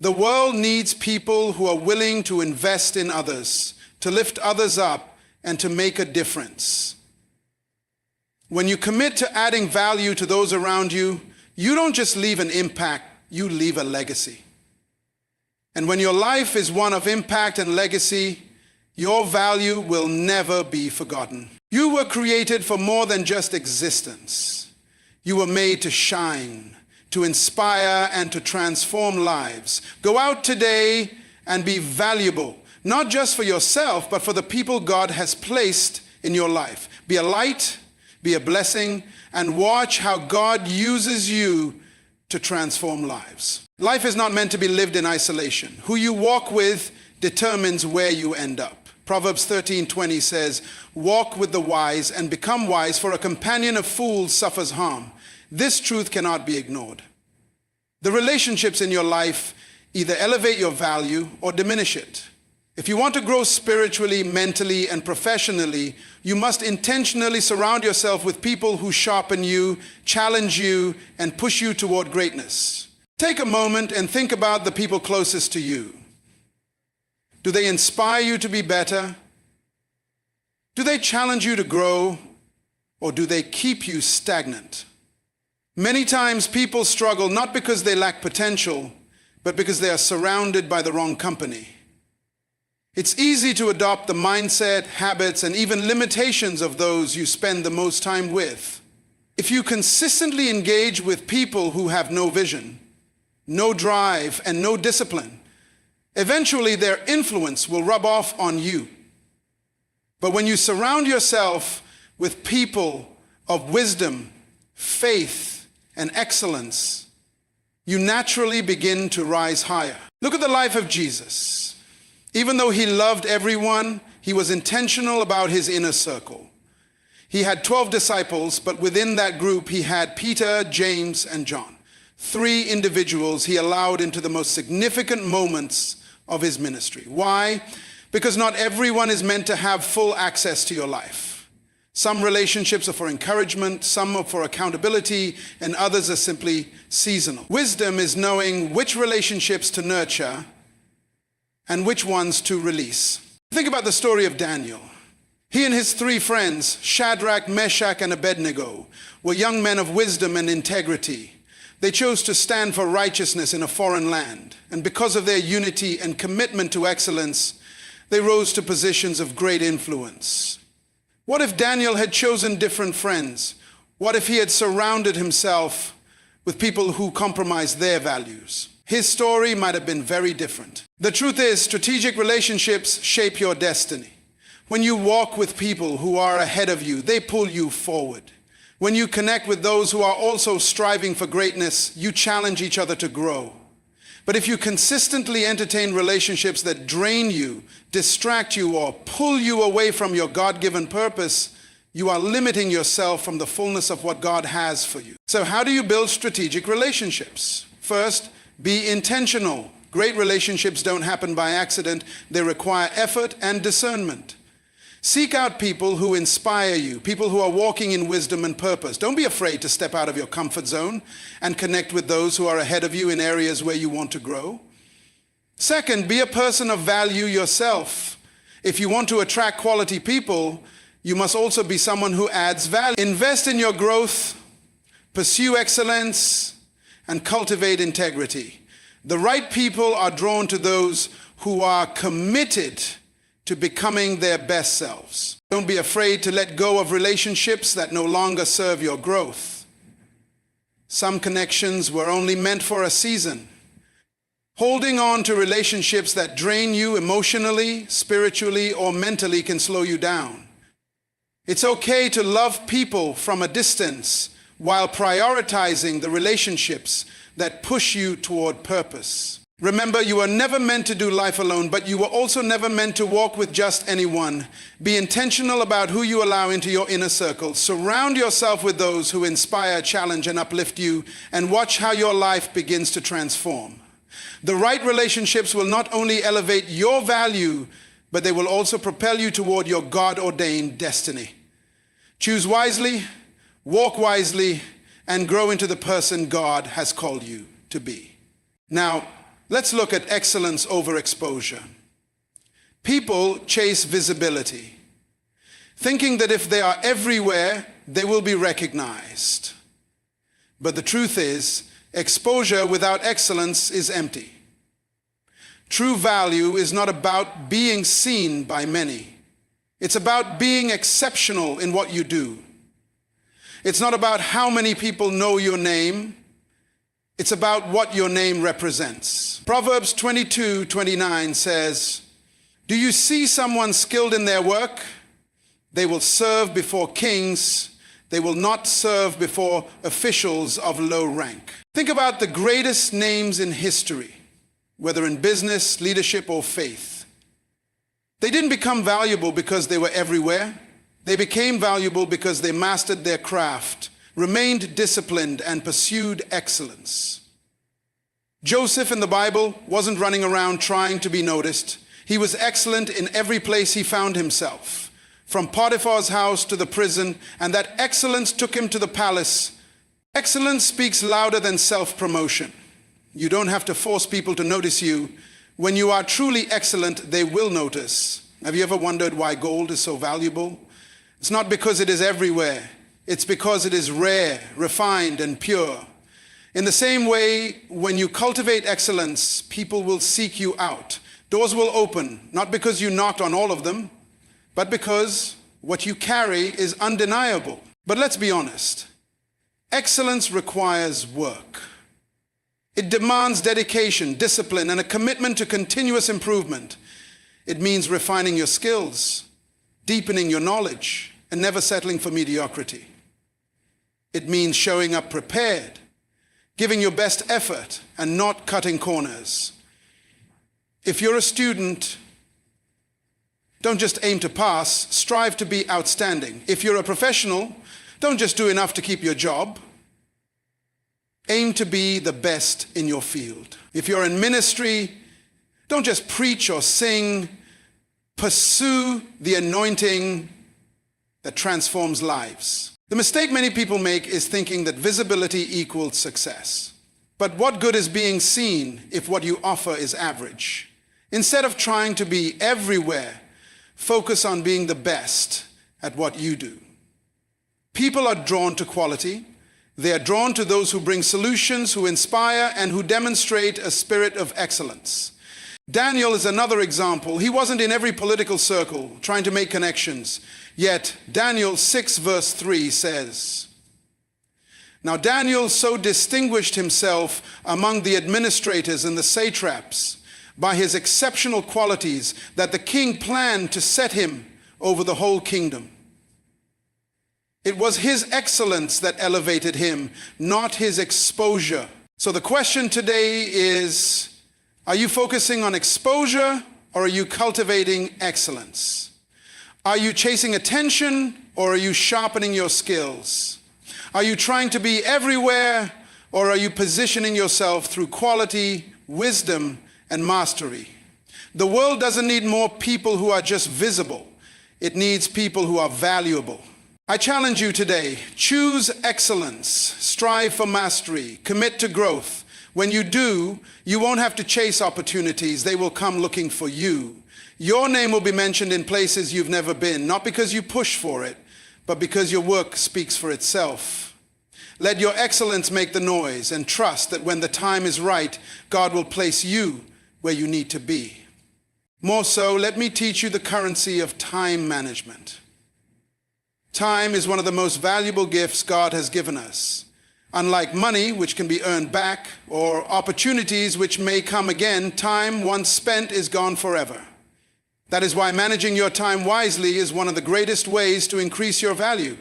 The world needs people who are willing to invest in others, to lift others up, and to make a difference. When you commit to adding value to those around you, you don't just leave an impact, you leave a legacy. And when your life is one of impact and legacy, your value will never be forgotten. You were created for more than just existence. You were made to shine, to inspire, and to transform lives. Go out today and be valuable, not just for yourself, but for the people God has placed in your life. Be a light, be a blessing, and watch how God uses you to transform lives. Life is not meant to be lived in isolation. Who you walk with determines where you end up. Proverbs 13:20 says, "Walk with the wise and become wise, for a companion of fools suffers harm." This truth cannot be ignored. The relationships in your life either elevate your value or diminish it. If you want to grow spiritually, mentally, and professionally, you must intentionally surround yourself with people who sharpen you, challenge you, and push you toward greatness. Take a moment and think about the people closest to you. Do they inspire you to be better? Do they challenge you to grow? Or do they keep you stagnant? Many times people struggle not because they lack potential, but because they are surrounded by the wrong company. It's easy to adopt the mindset, habits, and even limitations of those you spend the most time with. If you consistently engage with people who have no vision, no drive, and no discipline, eventually their influence will rub off on you. But when you surround yourself with people of wisdom, faith, and excellence, you naturally begin to rise higher. Look at the life of Jesus. Even though he loved everyone, he was intentional about his inner circle. He had 12 disciples, but within that group he had Peter, James, and John. 3 individuals he allowed into the most significant moments of his ministry. Why? Because not everyone is meant to have full access to your life. Some relationships are for encouragement, some are for accountability, and others are simply seasonal. Wisdom is knowing which relationships to nurture and which ones to release. Think about the story of Daniel. He and his 3 friends, Shadrach, Meshach, and Abednego, were young men of wisdom and integrity. They chose to stand for righteousness in a foreign land, and because of their unity and commitment to excellence, they rose to positions of great influence. What if Daniel had chosen different friends? What if he had surrounded himself with people who compromised their values? His story might have been very different. The truth is, strategic relationships shape your destiny. When you walk with people who are ahead of you, they pull you forward. When you connect with those who are also striving for greatness, you challenge each other to grow. But if you consistently entertain relationships that drain you, distract you, or pull you away from your God-given purpose, you are limiting yourself from the fullness of what God has for you. So how do you build strategic relationships? First, be intentional. Great relationships don't happen by accident. They require effort and discernment. Seek out people who inspire you, people who are walking in wisdom and purpose. Don't be afraid to step out of your comfort zone and connect with those who are ahead of you in areas where you want to grow. Second, be a person of value yourself. If you want to attract quality people, you must also be someone who adds value. Invest in your growth, pursue excellence, and cultivate integrity. The right people are drawn to those who are committed to becoming their best selves. Don't be afraid to let go of relationships that no longer serve your growth. Some connections were only meant for a season. Holding on to relationships that drain you emotionally, spiritually, or mentally can slow you down. It's okay to love people from a distance while prioritizing the relationships that push you toward purpose. Remember, you were never meant to do life alone, but you were also never meant to walk with just anyone. Be intentional about who you allow into your inner circle. Surround yourself with those who inspire, challenge, and uplift you, and watch how your life begins to transform. The right relationships will not only elevate your value, but they will also propel you toward your God-ordained destiny. Choose wisely, walk wisely, and grow into the person God has called you to be. Now, let's look at excellence over exposure. People chase visibility, thinking that if they are everywhere, they will be recognized. But the truth is, exposure without excellence is empty. True value is not about being seen by many. It's about being exceptional in what you do. It's not about how many people know your name. It's about what your name represents. Proverbs 22:29 says, "Do you see someone skilled in their work? They will serve before kings. They will not serve before officials of low rank." Think about the greatest names in history, whether in business, leadership, or faith. They didn't become valuable because they were everywhere. They became valuable because they mastered their craft, remained disciplined, and pursued excellence. Joseph in the Bible wasn't running around trying to be noticed. He was excellent in every place he found himself, from Potiphar's house to the prison, and that excellence took him to the palace. Excellence speaks louder than self-promotion. You don't have to force people to notice you. When you are truly excellent, they will notice. Have you ever wondered why gold is so valuable? It's not because it is everywhere. It's because it is rare, refined, and pure. In the same way, when you cultivate excellence, people will seek you out. Doors will open, not because you knocked on all of them, but because what you carry is undeniable. But let's be honest. Excellence requires work. It demands dedication, discipline, and a commitment to continuous improvement. It means refining your skills, deepening your knowledge, and never settling for mediocrity. It means showing up prepared, giving your best effort, and not cutting corners. If you're a student, don't just aim to pass, strive to be outstanding. If you're a professional, don't just do enough to keep your job. Aim to be the best in your field. If you're in ministry, don't just preach or sing. Pursue the anointing that transforms lives. The mistake many people make is thinking that visibility equals success. But what good is being seen if what you offer is average? Instead of trying to be everywhere, focus on being the best at what you do. People are drawn to quality. They are drawn to those who bring solutions, who inspire, and who demonstrate a spirit of excellence. Daniel is another example. He wasn't in every political circle trying to make connections. Yet Daniel 6 verse 3 says, "Now Daniel so distinguished himself among the administrators and the satraps by his exceptional qualities that the king planned to set him over the whole kingdom." It was his excellence that elevated him, not his exposure. So the question today is, are you focusing on exposure or are you cultivating excellence? Are you chasing attention or are you sharpening your skills? Are you trying to be everywhere, or are you positioning yourself through quality, wisdom, and mastery? The world doesn't need more people who are just visible. It needs people who are valuable. I challenge you today, choose excellence, strive for mastery, commit to growth. When you do, you won't have to chase opportunities. They will come looking for you. Your name will be mentioned in places you've never been, not because you push for it, but because your work speaks for itself. Let your excellence make the noise, and trust that when the time is right, God will place you where you need to be. More so, let me teach you the currency of time management. Time is one of the most valuable gifts God has given us. Unlike money, which can be earned back, or opportunities which may come again, time once spent is gone forever. That is why managing your time wisely is one of the greatest ways to increase your value.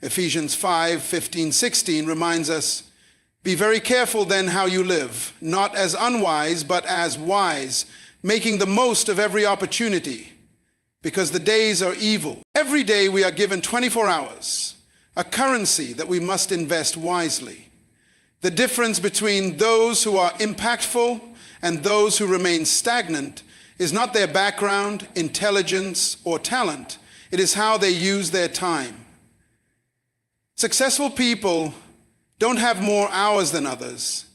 Ephesians 5:15-16 reminds us, "Be very careful then how you live, not as unwise, but as wise, making the most of every opportunity, because the days are evil." Every day we are given 24 hours, a currency that we must invest wisely. The difference between those who are impactful and those who remain stagnant is not their background, intelligence, or talent. It is how they use their time. Successful people don't have more hours than others.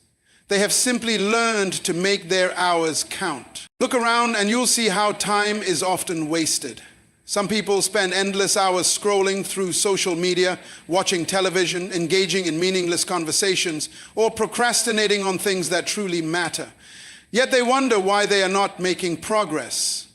They have simply learned to make their hours count. Look around and you'll see how time is often wasted. Some people spend endless hours scrolling through social media, watching television, engaging in meaningless conversations, or procrastinating on things that truly matter. Yet they wonder why they are not making progress.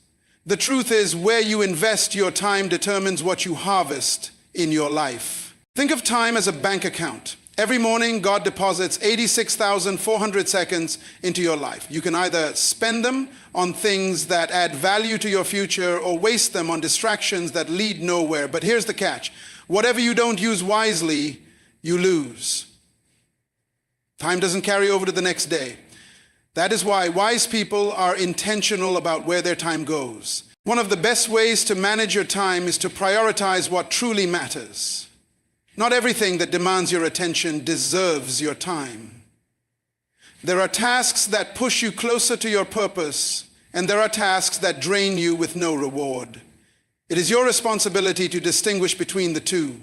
The truth is, where you invest your time determines what you harvest in your life. Think of time as a bank account. Every morning, God deposits 86,400 seconds into your life. You can either spend them on things that add value to your future or waste them on distractions that lead nowhere. But here's the catch. Whatever you don't use wisely, you lose. Time doesn't carry over to the next day. That is why wise people are intentional about where their time goes. One of the best ways to manage your time is to prioritize what truly matters. Not everything that demands your attention deserves your time. There are tasks that push you closer to your purpose, and there are tasks that drain you with no reward. It is your responsibility to distinguish between the two.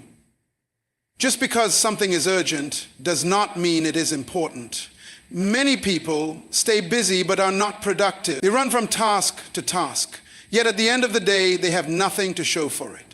Just because something is urgent does not mean it is important. Many people stay busy but are not productive. They run from task to task, yet at the end of the day, they have nothing to show for it.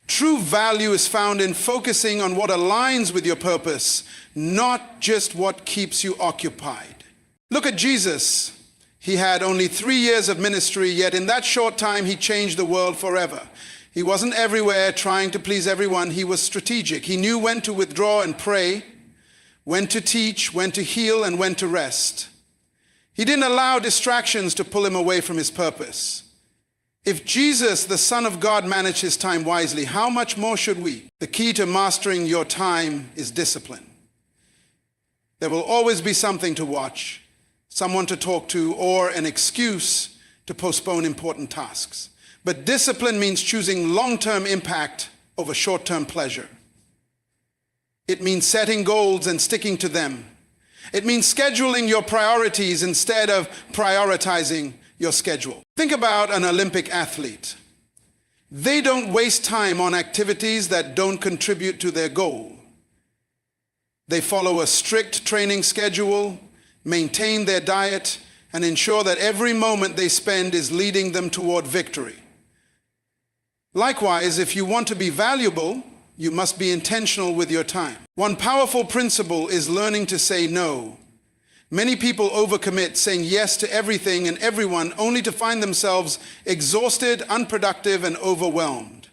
True value is found in focusing on what aligns with your purpose, not just what keeps you occupied. Look at Jesus. He had only 3 years of ministry, yet in that short time, he changed the world forever. He wasn't everywhere trying to please everyone. He was strategic. He knew when to withdraw and pray, when to teach, when to heal, and when to rest. He didn't allow distractions to pull him away from his purpose. If Jesus, the Son of God, managed his time wisely, how much more should we? The key to mastering your time is discipline. There will always be something to watch, someone to talk to, or an excuse to postpone important tasks. But discipline means choosing long-term impact over short-term pleasure. It means setting goals and sticking to them. It means scheduling your priorities instead of prioritizing your schedule. Think about an Olympic athlete. They don't waste time on activities that don't contribute to their goal. They follow a strict training schedule, maintain their diet, and ensure that every moment they spend is leading them toward victory. Likewise, if you want to be valuable, you must be intentional with your time. One powerful principle is learning to say no. Many people overcommit, saying yes to everything and everyone, only to find themselves exhausted, unproductive, and overwhelmed.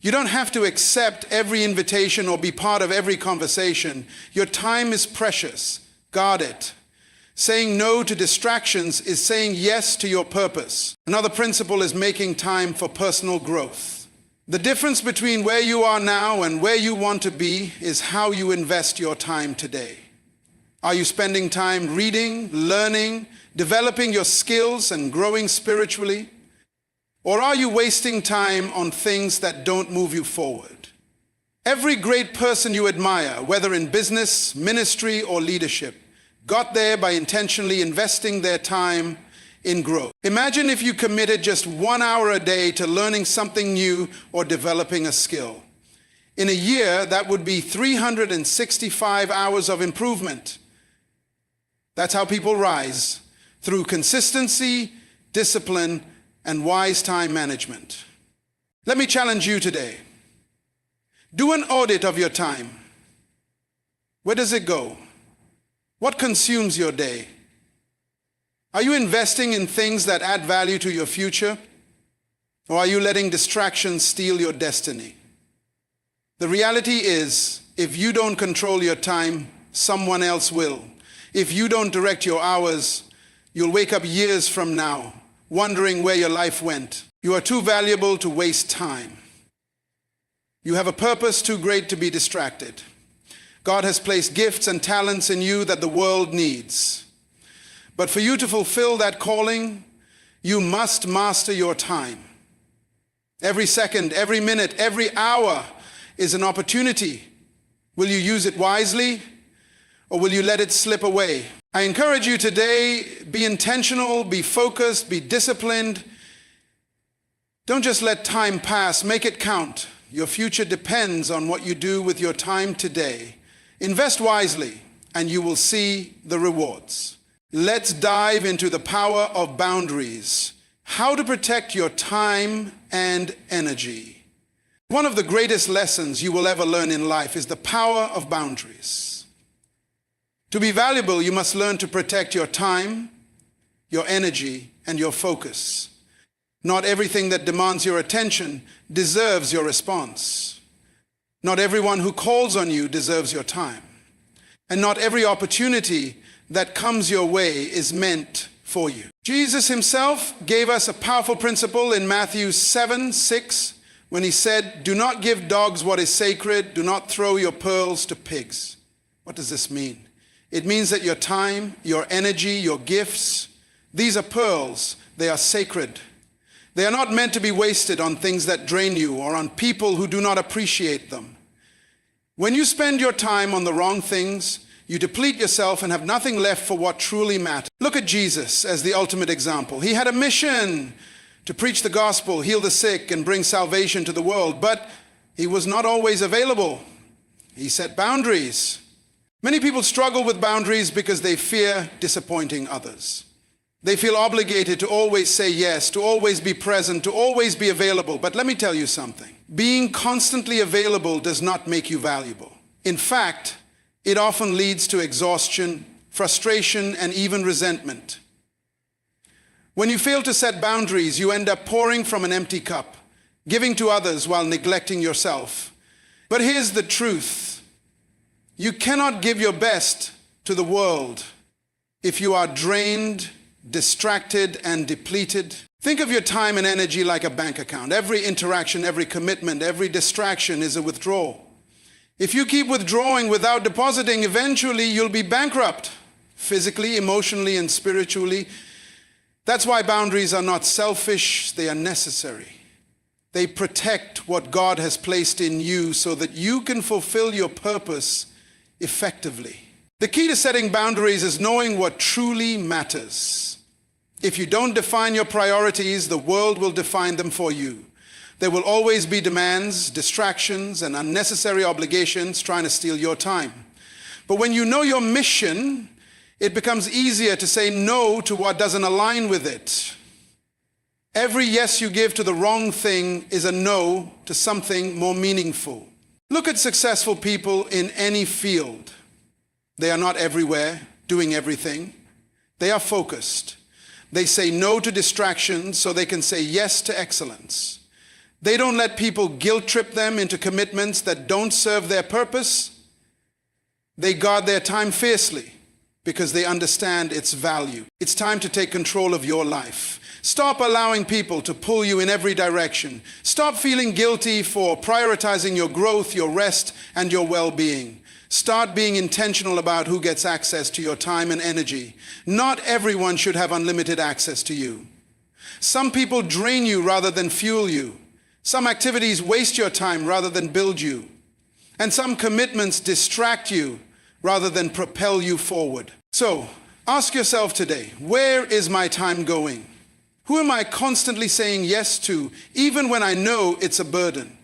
You don't have to accept every invitation or be part of every conversation. Your time is precious. Guard it. Saying no to distractions is saying yes to your purpose. Another principle is making time for personal growth. The difference between where you are now and where you want to be is how you invest your time today. Are you spending time reading, learning, developing your skills, and growing spiritually? Or are you wasting time on things that don't move you forward? Every great person you admire, whether in business, ministry, or leadership, got there by intentionally investing their time in growth. Imagine if you committed just 1 hour a day to learning something new or developing a skill. In a year, that would be 365 hours of improvement. That's how people rise, through consistency, discipline, and wise time management. Let me challenge you today. Do an audit of your time. Where does it go? What consumes your day? Are you investing in things that add value to your future? Or are you letting distractions steal your destiny? The reality is, if you don't control your time, someone else will. If you don't direct your hours, you'll wake up years from now, wondering where your life went. You are too valuable to waste time. You have a purpose too great to be distracted. God has placed gifts and talents in you that the world needs. But for you to fulfill that calling, you must master your time. Every second, every minute, every hour is an opportunity. Will you use it wisely, or will you let it slip away? I encourage you today, be intentional, be focused, be disciplined. Don't just let time pass, make it count. Your future depends on what you do with your time today. Invest wisely, and you will see the rewards. Let's dive into the power of boundaries. How to protect your time and energy. One of the greatest lessons you will ever learn in life is the power of boundaries. To be valuable, you must learn to protect your time, your energy, and your focus. Not everything that demands your attention deserves your response. Not everyone who calls on you deserves your time. And not every opportunity that comes your way is meant for you. Jesus himself gave us a powerful principle in Matthew 7:6 when he said, "Do not give dogs what is sacred, do not throw your pearls to pigs." What does this mean? It means that your time, your energy, your gifts, these are pearls. They are sacred. They are not meant to be wasted on things that drain you or on people who do not appreciate them. When you spend your time on the wrong things, you deplete yourself and have nothing left for what truly matters. Look at Jesus as the ultimate example. He had a mission to preach the gospel, heal the sick, and bring salvation to the world, but he was not always available. He set boundaries. Many people struggle with boundaries because they fear disappointing others. They feel obligated to always say yes, to always be present, to always be available. But let me tell you something. Being constantly available does not make you valuable. In fact, it often leads to exhaustion, frustration, and even resentment. When you fail to set boundaries, you end up pouring from an empty cup, giving to others while neglecting yourself. But here's the truth. You cannot give your best to the world if you are drained, distracted, and depleted. Think of your time and energy like a bank account. Every interaction, every commitment, every distraction is a withdrawal. If you keep withdrawing without depositing, eventually you'll be bankrupt, physically, emotionally, and spiritually. That's why boundaries are not selfish, they are necessary. They protect what God has placed in you so that you can fulfill your purpose effectively. The key to setting boundaries is knowing what truly matters. If you don't define your priorities, the world will define them for you. There will always be demands, distractions, and unnecessary obligations trying to steal your time. But when you know your mission, it becomes easier to say no to what doesn't align with it. Every yes you give to the wrong thing is a no to something more meaningful. Look at successful people in any field. They are not everywhere, doing everything. They are focused. They say no to distractions so they can say yes to excellence. They don't let people guilt trip them into commitments that don't serve their purpose. They guard their time fiercely because they understand its value. It's time to take control of your life. Stop allowing people to pull you in every direction. Stop feeling guilty for prioritizing your growth, your rest, and your well-being. Start being intentional about who gets access to your time and energy. Not everyone should have unlimited access to you. Some people drain you rather than fuel you. Some activities waste your time rather than build you. And some commitments distract you rather than propel you forward. So, ask yourself today, where is my time going? Who am I constantly saying yes to, even when I know it's a burden?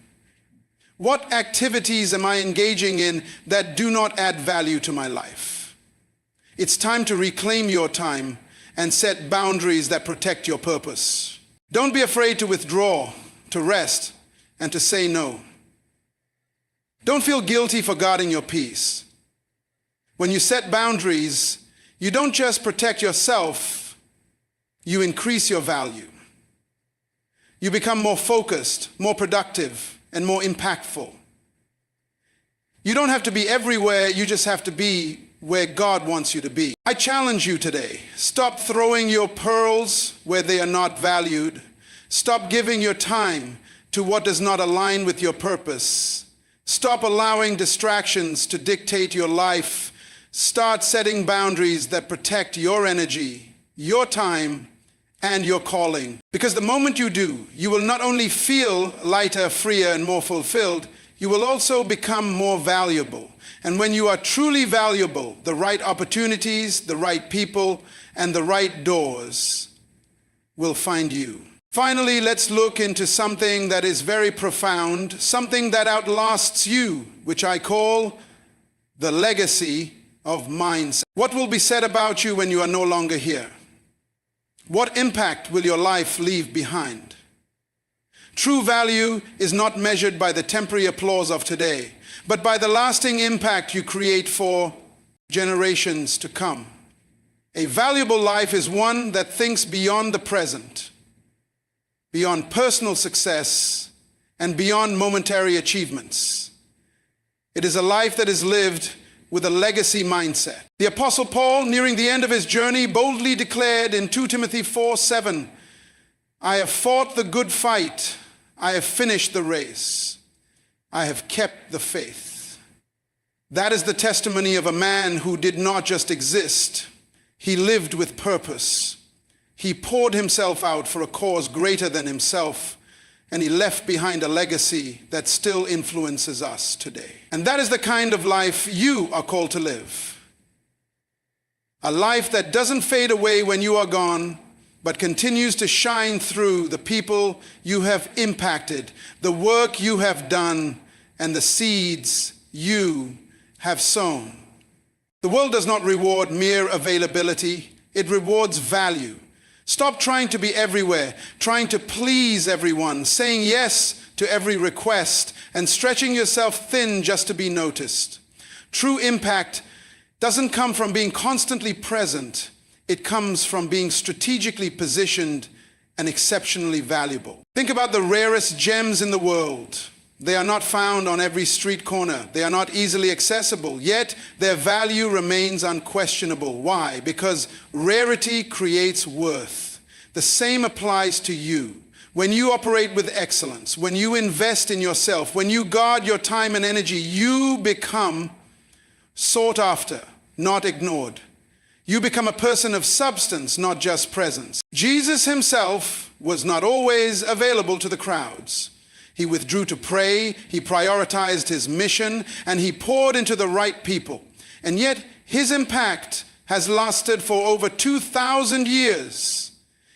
What activities am I engaging in that do not add value to my life? It's time to reclaim your time and set boundaries that protect your purpose. Don't be afraid to withdraw, to rest, and to say no. Don't feel guilty for guarding your peace. When you set boundaries, you don't just protect yourself, you increase your value. You become more focused, more productive, and more impactful. You don't have to be everywhere, you just have to be where God wants you to be. I challenge you today, stop throwing your pearls where they are not valued. Stop giving your time to what does not align with your purpose. Stop allowing distractions to dictate your life. Start setting boundaries that protect your energy, your time, and your calling. Because the moment you do, you will not only feel lighter, freer, and more fulfilled, you will also become more valuable. And when you are truly valuable, the right opportunities, the right people, and the right doors will find you. Finally, let's look into something that is very profound, something that outlasts you, which I call the legacy of mindset. What will be said about you when you are no longer here? What impact will your life leave behind? True value is not measured by the temporary applause of today, but by the lasting impact you create for generations to come. A valuable life is one that thinks beyond the present, beyond personal success, and beyond momentary achievements. It is a life that is lived with a legacy mindset. The Apostle Paul, nearing the end of his journey, boldly declared in 2 Timothy 4:7, I have fought the good fight, I have finished the race, I have kept the faith. That is the testimony of a man who did not just exist, he lived with purpose. He poured himself out for a cause greater than himself, and he left behind a legacy that still influences us today. And that is the kind of life you are called to live. A life that doesn't fade away when you are gone, but continues to shine through the people you have impacted, the work you have done, and the seeds you have sown. The world does not reward mere availability, it rewards value. Stop trying to be everywhere, trying to please everyone, saying yes to every request, and stretching yourself thin just to be noticed. True impact doesn't come from being constantly present. It comes from being strategically positioned and exceptionally valuable. Think about the rarest gems in the world. They are not found on every street corner. They are not easily accessible, yet their value remains unquestionable. Why? Because rarity creates worth. The same applies to you. When you operate with excellence, when you invest in yourself, when you guard your time and energy, you become sought after, not ignored. You become a person of substance, not just presence. Jesus himself was not always available to the crowds. He withdrew to pray, he prioritized his mission, and he poured into the right people. And yet, his impact has lasted for over 2,000 years.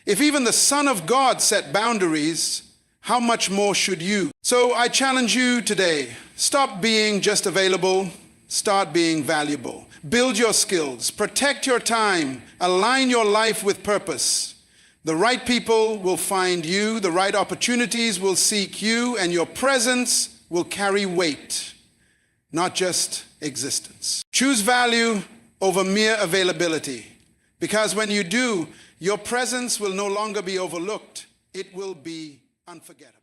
If even the Son of God set boundaries, how much more should you? So I challenge you today, stop being just available, start being valuable. Build your skills, protect your time, align your life with purpose. The right people will find you, the right opportunities will seek you, and your presence will carry weight, not just existence. Choose value over mere availability, because when you do, your presence will no longer be overlooked, it will be unforgettable.